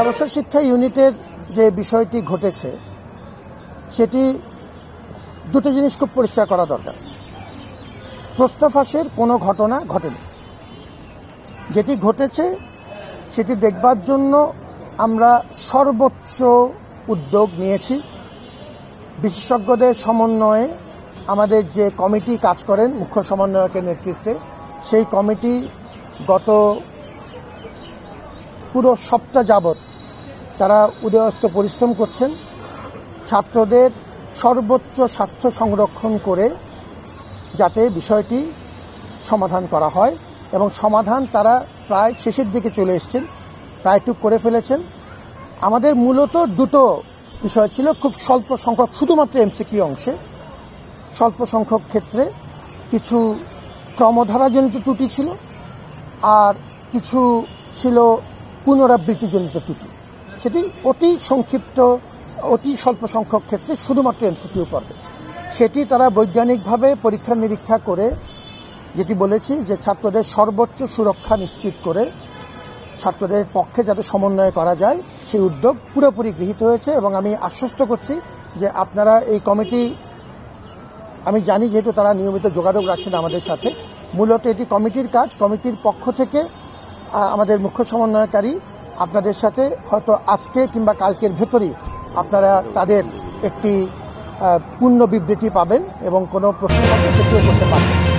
ব্যবসা শিক্ষা ইউনিটের যে বিষয়টি ঘটেছে সেটি দুটো জিনিস খুব পরিষ্কার করা দরকার। প্রশ্ন ফাঁসের কোনো ঘটনা ঘটেনি। যেটি ঘটেছে সেটি দেখবার জন্য আমরা সর্বোচ্চ উদ্যোগ নিয়েছি। বিশেষজ্ঞদের সমন্বয়ে আমাদের যে কমিটি কাজ করেন মুখ্য সমন্বয়কের নেতৃত্বে, সেই কমিটি গত পুরো সপ্তাহ যাবৎ তারা উদয়স্ত পরিশ্রম করছেন ছাত্রদের সর্বোচ্চ স্বার্থ সংরক্ষণ করে যাতে বিষয়টি সমাধান করা হয়, এবং সমাধান তারা প্রায় শেষের দিকে চলে এসেছেন, প্রায়টুক করে ফেলেছেন। আমাদের মূলত দুটো বিষয় ছিল, খুব স্বল্প সংখ্যক, শুধুমাত্র এমসিকিউ অংশে স্বল্প সংখ্যক ক্ষেত্রে কিছু ক্রমধারাজনিত ত্রুটি ছিল, আর কিছু ছিল পুনরাবৃত্তিজনিত ত্রুটি। সেটি অতি সংক্ষিপ্ত, অতি স্বল্প সংখ্যক ক্ষেত্রে শুধুমাত্র এমসিকিউ পর্বে। সেটি তারা বৈজ্ঞানিকভাবে পরীক্ষা নিরীক্ষা করে, যেটি বলেছি যে ছাত্রদের সর্বোচ্চ সুরক্ষা নিশ্চিত করে ছাত্রদের পক্ষে যাতে সমন্বয় করা যায়, সেই উদ্যোগ পুরোপুরি গৃহীত হয়েছে। এবং আমি আশ্বস্ত করছি যে আপনারা এই কমিটি, আমি জানি যেহেতু তারা নিয়মিত যোগাযোগ রাখছেন আমাদের সাথে, মূলত এটি কমিটির কাজ। কমিটির পক্ষ থেকে আমাদের মুখ্য সমন্বয়কারী আপনাদের সাথে হয়তো আজকে কিংবা কালকের ভেতরেই আপনারা তাদের একটি পূর্ণ বিবৃতি পাবেন এবং কোনো প্রশ্ন থাকলে সেটিও করতে পারবেন।